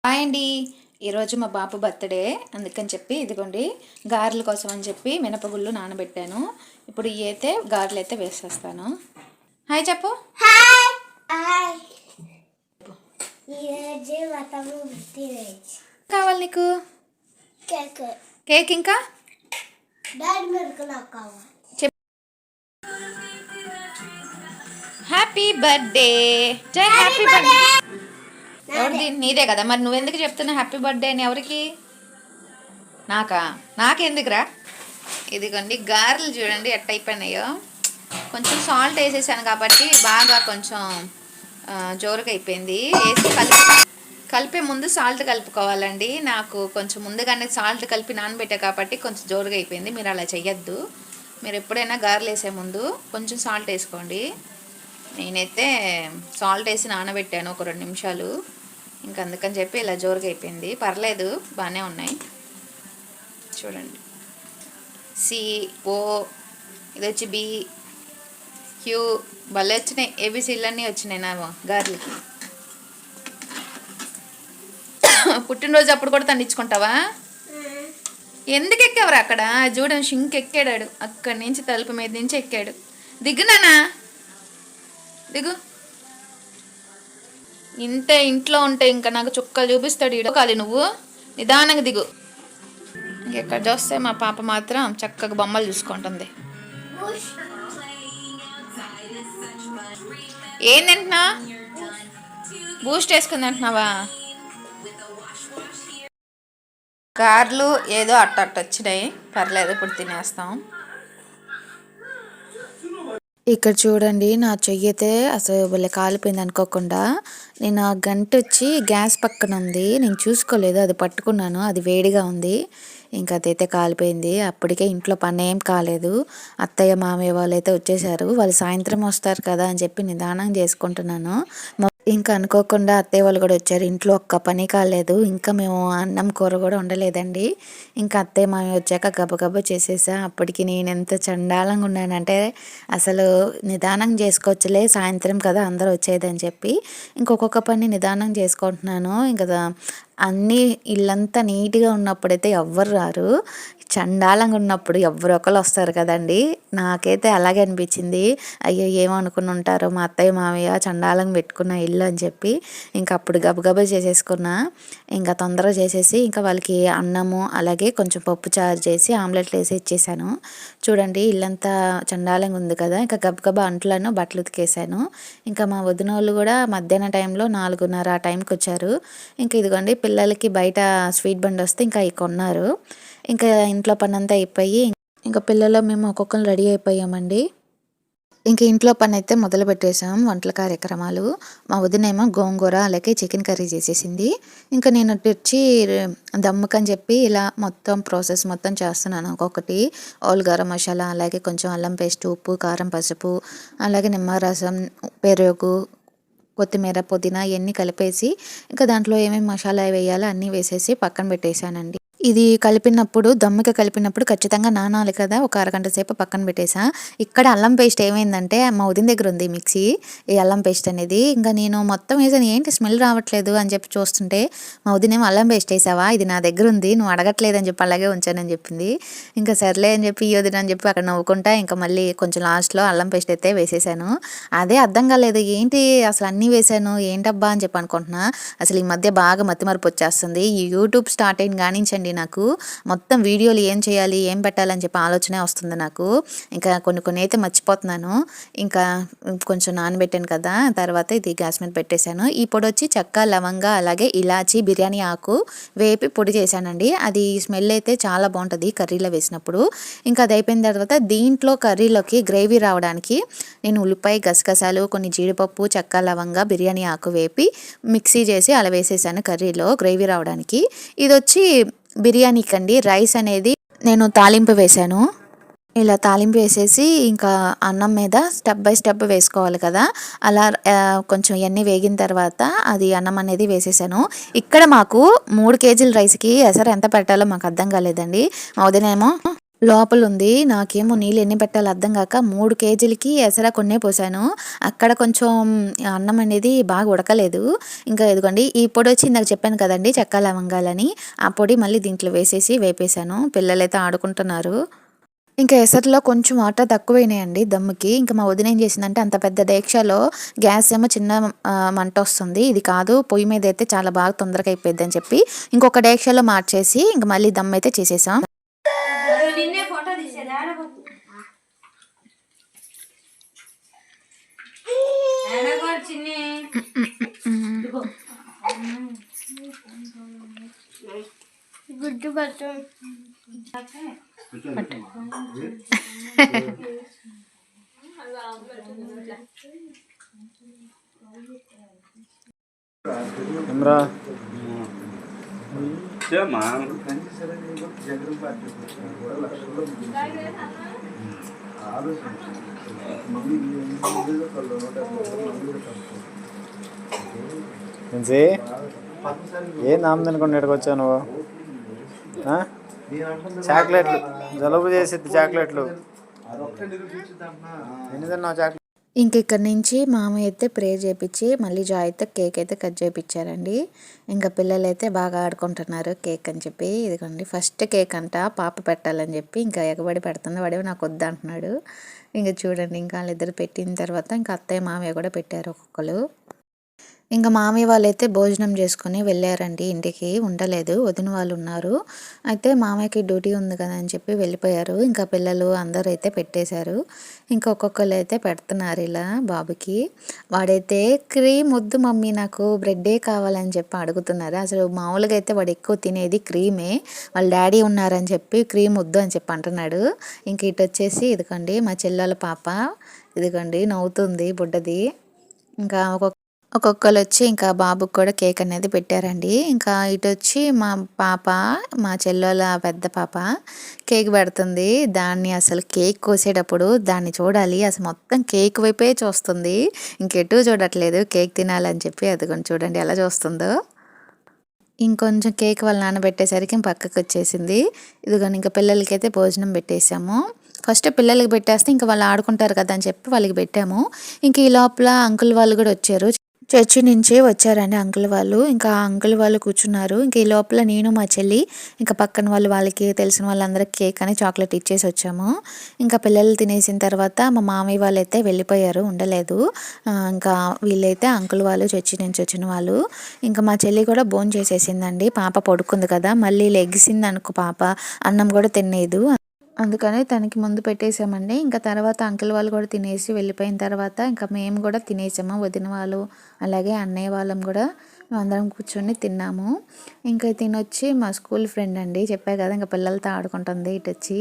Hi అండి. ఈరోజు మా బాబు బర్త్డే, అందుకని చెప్పి ఇదిగోండి గారెల కోసం అని చెప్పి మినపగుళ్ళు నానబెట్టాను. ఇప్పుడు ఇవి అయితే గారెలు అయితే వేసేస్తాను. హాయ్ చెప్పు. కావాలి నీకు కేక్ ఇంకా హ్యాపీ బర్త్డే. జై హ్యాపీ బర్త్డే. ఎవరిది? నీదే కదా. మరి నువ్వెందుకు చెప్తున్నావు హ్యాపీ బర్త్డే అని? ఎవరికి? నాకెందుకురా? ఇదిగోండి గారెలు చూడండి ఎట్ట అయిపోయినాయో. కొంచెం సాల్ట్ వేసేసాను కాబట్టి బాగా కొంచెం జోరుగా అయిపోయింది. వేసి కలిపే ముందు సాల్ట్ కలుపుకోవాలండి. నాకు కొంచెం ముందుగానే సాల్ట్ కలిపి నానబెట్టా కాబట్టి కొంచెం జోరుగా అయిపోయింది. మీరు అలా చెయ్యొద్దు. మీరు ఎప్పుడైనా గారెలు వేసే ముందు కొంచెం సాల్ట్ వేసుకోండి. నేనైతే సాల్ట్ వేసి నానబెట్టాను ఒక 2 నిమిషాలు. ఇంకా అందుకని చెప్పి ఇలా జోరుగా అయిపోయింది. పర్లేదు, బాగానే ఉన్నాయి. చూడండి, CO, ఇది వచ్చి B, Q, భలే వచ్చినాయి. ABCలన్నీ వచ్చినాయి నా గారెలకి. పుట్టినరోజు అప్పుడు కూడా తండించుకుంటావా? ఎందుకు ఎక్కావరా అక్కడ? చూడండి, షింక్ ఎక్కాడాడు. అక్కడి నుంచి తలుపు మీద నుంచి ఎక్కాడు. దిగునానా, దిగు. ఇంట్లో ఉంటే ఇంకా నాకు చుక్కలు చూపిస్తాడు. ఇడోకాలి, నువ్వు నిదానంగా దిగు. ఇంకెక్కడ చూస్తే మా పాప మాత్రం చక్కగా బొమ్మలు చూసుకుంటుంది. ఏం తింటున్నా? బూస్ట్ వేసుకుని తింటున్నావా? గారెలు ఏదో అట్ట వచ్చినాయి, పర్లేదు, ఇప్పుడు తినేస్తాం. ఇక్కడ చూడండి, నా చెయ్యి అయితే అసలు భలే కాలిపోయింది అనుకోకుండా. నేను ఆ గంట వచ్చి గ్యాస్ పక్కన ఉంది, నేను చూసుకోలేదు, అది పట్టుకున్నాను, అది వేడిగా ఉంది. ఇంకా అదైతే కాలిపోయింది. అప్పటికే ఇంట్లో పని ఏం కాలేదు. అత్తయ్య మామయ్య వాళ్ళు అయితే వచ్చేసారు. వాళ్ళు సాయంత్రం వస్తారు కదా అని చెప్పి నిదానం చేసుకుంటున్నాను. ఇంకా అనుకోకుండా అత్తయ్య వాళ్ళు కూడా వచ్చారు. ఇంట్లో ఒక్క పని కాలేదు. ఇంకా మేము అన్నం కూర కూడా ఉండలేదండి. ఇంకా అత్తయ్య మామయ్య వచ్చాక గబగబా చేసేసా. అప్పటికి నేను ఎంత చండాలంగా ఉన్నానంటే అసలు నిదానం చేసుకోవచ్చులే, సాయంత్రం కదా అందరూ వచ్చేదని చెప్పి ఇంకొక పని నిదానం చేసుకుంటున్నాను. ఇంకా అన్నీ ఇల్లంతా నీట్గా ఉన్నప్పుడైతే ఎవ్వరు రారు, చండాలంగా ఉన్నప్పుడు ఎవరో ఒకరు వస్తారు కదండి. నాకైతే అలాగే అనిపించింది. అయ్యో ఏమనుకుని ఉంటారో మా అత్తయ్య మామయ్య చండాలంగా పెట్టుకున్న ఇల్లు అని చెప్పి ఇంకా అప్పుడు గబగబా చేసేసుకున్నా. ఇంకా తొందరగా చేసేసి ఇంకా వాళ్ళకి అన్నము అలాగే కొంచెం పప్పు చారు చేసి ఆమ్లెట్లు వేసి ఇచ్చేసాను. చూడండి, ఇల్లంతా చండాలంగా ఉంది కదా. ఇంకా గబగబా అంట్లను బట్టలు ఉతికేసాను. ఇంకా మా వదిన వాళ్ళు కూడా మధ్యాహ్నం టైంలో 4:30 ఆ టైంకి వచ్చారు. ఇంకా ఇదిగోండి పిల్లలకి బయట స్వీట్ బండి వస్తే ఇంకా అవి కొన్నారు. ఇంకా ఇంట్లో పని అంతా అయిపోయి ఇంకా పిల్లలు మేము ఒక్కొక్కరు రెడీ అయిపోయామండి. ఇంక ఇంట్లో పని అయితే మొదలు పెట్టేసాం, వంటల కార్యక్రమాలు. మా వదినేమో గోంగూర అలాగే చికెన్ కర్రీ చేసేసింది. ఇంకా నేను వచ్చి దమ్ముకని చెప్పి ఇలా మొత్తం ప్రాసెస్ మొత్తం చేస్తున్నాను. ఒక్కొక్కటి ఆల్ గరం మసాలా, అలాగే కొంచెం అల్లం పేస్ట్, ఉప్పు, కారం, పసుపు, అలాగే నిమ్మరసం, పెరుగు, కొత్తిమీర, పుదీనా ఇవన్నీ కలిపేసి ఇంకా దాంట్లో ఏమేమి మసాలా వేయాలో అన్నీ వేసేసి పక్కన పెట్టేశానండి. ఇది దమ్ముకి కలిపినప్పుడు ఖచ్చితంగా నానాలి కదా. ఒక అరగంట సేపు పక్కన పెట్టేసా. ఇక్కడ అల్లం పేస్ట్ ఏమైందంటే మా వదిన దగ్గర ఉంది మిక్సీ, ఈ అల్లం పేస్ట్ అనేది. ఇంకా నేను మొత్తం వేసాను, ఏంటి స్మెల్ రావట్లేదు అని చెప్పి చూస్తుంటే మా వదినేమో అల్లం పేస్ట్ వేసావా, ఇది నా దగ్గర ఉంది, నువ్వు అడగట్లేదు అని చెప్పి అలాగే ఉంచానని చెప్పింది. ఇంకా సర్లే అని చెప్పి ఈ వదిన అని చెప్పి అక్కడ నవ్వుకుంటా ఇంకా మళ్ళీ కొంచెం లాస్ట్లో అల్లం పేస్ట్ అయితే వేసేసాను. అదే అర్థం కాలేదు, ఏంటి అసలు అన్నీ వేసాను ఏంటబ్బా అని చెప్పి అనుకుంటున్నా. అసలు ఈ మధ్య బాగా మతిమరుపు వచ్చేస్తుంది. ఈ యూట్యూబ్ స్టార్ట్ అయిన కానించండి నాకు మొత్తం వీడియోలు ఏం చేయాలి ఏం పెట్టాలని చెప్పి ఆలోచనే వస్తుంది నాకు. ఇంకా కొన్ని అయితే మర్చిపోతున్నాను. ఇంకా కొంచెం నానబెట్టాను కదా, తర్వాత ఇది గ్యాస్ మీద పెట్టేశాను. ఈ పొడి వచ్చి చెక్క, లవంగ, అలాగే ఇలాచి, బిర్యానీ ఆకు వేపి పొడి చేశానండి. అది స్మెల్ అయితే చాలా బాగుంటుంది కర్రీలో వేసినప్పుడు. ఇంకా అది అయిపోయిన తర్వాత దీంట్లో కర్రీలోకి గ్రేవీ రావడానికి నేను ఉల్లిపాయ, గసగసాలు, కొన్ని జీడిపప్పు, చెక్క, లవంగ, బిర్యానీ ఆకు వేపి మిక్సీ చేసి అలా వేసేసాను కర్రీలో గ్రేవీ రావడానికి. ఇది వచ్చి బిర్యానీకి అండి. రైస్ అనేది నేను తాలింపు వేశాను. ఇలా తాలింపు వేసేసి ఇంకా అన్నం మీద స్టెప్ బై స్టెప్ వేసుకోవాలి కదా. అలా కొంచెం ఇవన్నీ వేగిన తర్వాత అది అన్నం అనేది వేసేసాను. ఇక్కడ మాకు 3 కేజీల రైస్కి ఎసరు ఎంత పెట్టాలో మాకు అర్థం కాలేదండి. మా వదినేమో లోపలుంది. నాకేమో నీళ్ళు ఎన్ని పెట్టాలో అర్థం గాక 3 కేజీలకి ఎసర కొన్నే పోసాను. అక్కడ కొంచెం అన్నం అనేది బాగా ఉడకలేదు. ఇంకా ఇదిగోండి ఈ పొడొచ్చి ఇందాక చెప్పాను కదండీ! చెక్క, లవంగాలని. ఆ పొడి మళ్ళీ దీంట్లో వేసేసి వేపేసాను. పిల్లలైతే ఆడుకుంటున్నారు. ఇంకా ఎసరులో కొంచెం వాటర్ తక్కువైనాయండి దమ్ముకి. ఇంక మా వదిన ఏం చేసిందంటే అంత పెద్ద డేక్షాలో గ్యాస్ ఏమో చిన్న మంటొస్తుంది. ఇది కాదు పొయ్యి మీదయితే చాలా బాగా తొందరగా అయిపోయిద్దని చెప్పి ఇంకొక డేక్షాలో మార్చేసి ఇంక మళ్ళీ దమ్మయితే చేసేసాం. గుడ్డు పట్టు ఇమ్రా ఏ నామ తినకుండా ఇక్కడికి వచ్చావు నువ్వు? చాక్లెట్లు జలుబు చేసిద్ది. చాక్లెట్లు ఎన్ని తిన్నావు? చాక్లెట్ ఇంక ఇక్కడి నుంచి మామయ్య అయితే ప్రేయర్ చేపిచ్చి మళ్ళీ జాయ్ అయితే కేక్ అయితే కట్ చేపిచ్చారండి. ఇంకా పిల్లలైతే బాగా ఆడుకుంటున్నారు కేక్ అని చెప్పి. ఇదిగోండి ఫస్ట్ కేక్ అంట పాప పెట్టాలని చెప్పి ఇంకా ఎగబడి పెడుతుంది. వాడేమో నాకు వద్దంటున్నాడు. ఇంక చూడండి ఇంకా వాళ్ళిద్దరు పెట్టిన తర్వాత ఇంకా అత్తయ్య మామయ్య కూడా పెట్టారు ఒక్కొక్కరు. ఇంక మామయ్య వాళ్ళైతే భోజనం చేసుకొని వెళ్ళారండి ఇంటికి. ఉండలేదు, వదిన వాళ్ళు ఉన్నారు. అయితే మామయ్యకి డ్యూటీ ఉంది కదా అని చెప్పి వెళ్ళిపోయారు. ఇంకా పిల్లలు అందరూ అయితే పెట్టేశారు. ఇంకా ఒక్కొక్కరు అయితే పెడుతున్నారు ఇలా బాబుకి. వాడైతే క్రీమ్ వద్దు మమ్మీ నాకు బ్రెడ్డే కావాలని చెప్పి అడుగుతున్నారు. అసలు మామూలుగా అయితే వాడు ఎక్కువ తినేది క్రీమే. వాళ్ళ డాడీ ఉన్నారని చెప్పి క్రీమ్ వద్దు అని చెప్పి అంటున్నాడు. ఇంక ఇటు వచ్చేసి ఇదిగోండి మా చెల్లెల పాప ఇదిగోండి నవ్వుతుంది బుడ్డది. ఇంకా ఒక్కొక్కరు వచ్చి ఇంకా బాబుకి కూడా కేక్ అనేది పెట్టారండి. ఇంకా ఇటు వచ్చి మా పాప మా చెల్లెల పెద్ద పాప కేక్ పెడుతుంది. దాన్ని అసలు కేక్ కోసేటప్పుడు దాన్ని చూడాలి, అసలు మొత్తం కేక్ వైపే చూస్తుంది. ఇంకెటు చూడట్లేదు కేక్ తినాలని చెప్పి. అదిగోండి చూడండి ఎలా చూస్తుందో. ఇంకొంచెం కేక్ వాళ్ళ నాన్న పెట్టేసరికి పక్కకు వచ్చేసింది. ఇదిగోండి ఇంకా పిల్లలకైతే భోజనం పెట్టేసాము. ఫస్ట్ పిల్లలకి పెట్టేస్తే ఇంకా వాళ్ళు ఆడుకుంటారు కదా అని చెప్పి వాళ్ళకి పెట్టాము. ఇంక ఈ లోపల అంకుల్ వాళ్ళు కూడా వచ్చారు. చర్చి నుంచి వచ్చారండి అంకుల్ వాళ్ళు. ఇంకా ఆ అంకుల్ వాళ్ళు కూర్చున్నారు. ఇంక ఈ లోపల నేను మా చెల్లి ఇంకా పక్కన వాళ్ళకి తెలిసిన వాళ్ళందరికీ కేక్ అని చాక్లెట్ ఇచ్చేసి వచ్చాము. ఇంకా పిల్లలు తినేసిన తర్వాత మా మామయ్య వాళ్ళైతే వెళ్ళిపోయారు, ఉండలేదు. ఇంకా వీళ్ళైతే అంకుల్ వాళ్ళు చర్చి నుంచి వచ్చిన వాళ్ళు. ఇంకా మా చెల్లి కూడా భోంచేసేసిందండి. పాప పడుకుంది కదా, మళ్ళీ లెగిసింది అనుకో పాప అన్నం కూడా తినేదు. అందుకని తనకి ముందు పెట్టేసామండి. ఇంకా తర్వాత అంకుల్ వాళ్ళు కూడా తినేసి వెళ్ళిపోయిన తర్వాత ఇంకా మేము కూడా తినేసాము. వదిన వాళ్ళు అలాగే అన్నయ్య వాళ్ళం కూడా అందరం కూర్చొని తిన్నాము. ఇంకా తినొచ్చి మా స్కూల్ ఫ్రెండ్ అండి, చెప్పా కదా ఇంకా పిల్లలతో ఆడుకుంటుంది ఇటు వచ్చి.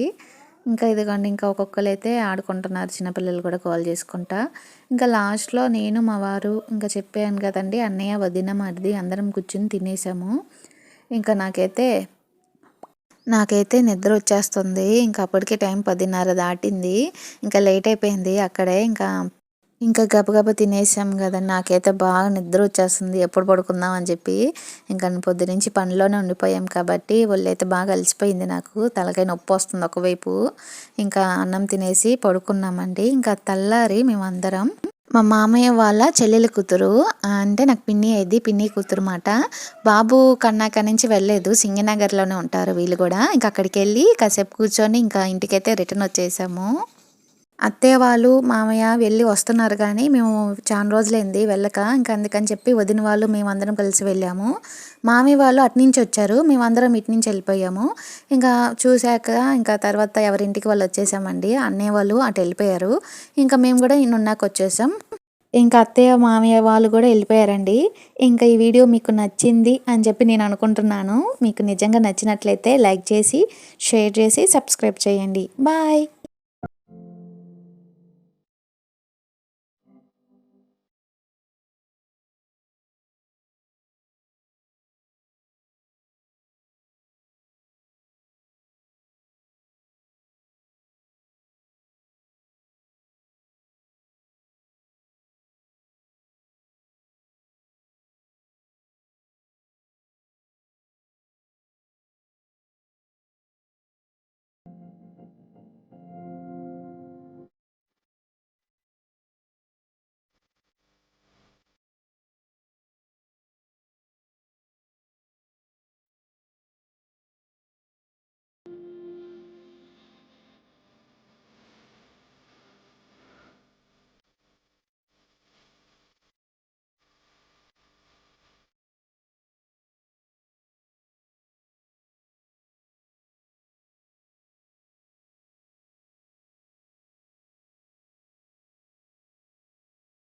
ఇంకా ఇదిగోండి ఇంకా ఒక్కొక్కరు అయితే ఆడుకుంటున్నారు, చిన్నపిల్లలు కూడా కాల్ చేసుకుంటా. ఇంకా లాస్ట్లో నేను మా వారు ఇంకా చెప్పాను కదండి అన్నయ్య వదిన మరిది అందరం కూర్చొని తినేసాము. ఇంకా నాకైతే నిద్ర వచ్చేస్తుంది. ఇంకా అప్పటికే టైం 10:30 దాటింది. ఇంకా లేట్ అయిపోయింది అక్కడే. ఇంకా గబగబా తినేసాం కదండి. నాకైతే బాగా నిద్ర వచ్చేస్తుంది ఎప్పుడు పడుకుందాం అని చెప్పి. ఇంకా పొద్దునుంచి పనిలోనే ఉండిపోయాం కాబట్టి ఒళ్ళైతే బాగా అలసిపోయింది. నాకు తలకాయ నొప్పి వస్తుంది ఒకవైపు. ఇంకా అన్నం తినేసి పడుకున్నామండి. ఇంకా తెల్లారి మేమందరం మా మామయ్య వాళ్ళ చెల్లెలి కూతురు, అంటే నాకు పిన్ని అయ్యిద్ది, పిన్ని కూతురు మాట. బాబు కన్నాక నుంచి వెళ్ళలేదు, సింగనగర్లోనే ఉంటారు వీళ్ళు కూడా. ఇంకా అక్కడికి వెళ్ళి కాసేపు కూర్చొని ఇంకా ఇంటికైతే రిటర్న్ వచ్చేసాము. అత్తయ్య వాళ్ళు మామయ్య వెళ్ళి వస్తున్నారు కానీ మేము చాలా రోజులైంది వెళ్ళక. ఇంకా అందుకని చెప్పి వదిన వాళ్ళు మేమందరం కలిసి వెళ్ళాము. మామయ్య వాళ్ళు అటునుంచి వచ్చారు, మేమందరం ఇటు నుంచి వెళ్ళిపోయాము. ఇంకా చూశాక ఇంకా తర్వాత ఎవరింటికి వాళ్ళు వచ్చేసామండి. అన్నయ్య వాళ్ళు అటు వెళ్ళిపోయారు. ఇంకా మేము కూడా ఇన్నున్నాక వచ్చేసాం. ఇంకా అత్తయ్య మామయ్య వాళ్ళు కూడా వెళ్ళిపోయారండి. ఇంకా ఈ వీడియో మీకు నచ్చింది అని చెప్పి నేను అనుకుంటున్నాను. మీకు నిజంగా నచ్చినట్లయితే లైక్ చేసి షేర్ చేసి సబ్స్క్రైబ్ చేయండి. బాయ్.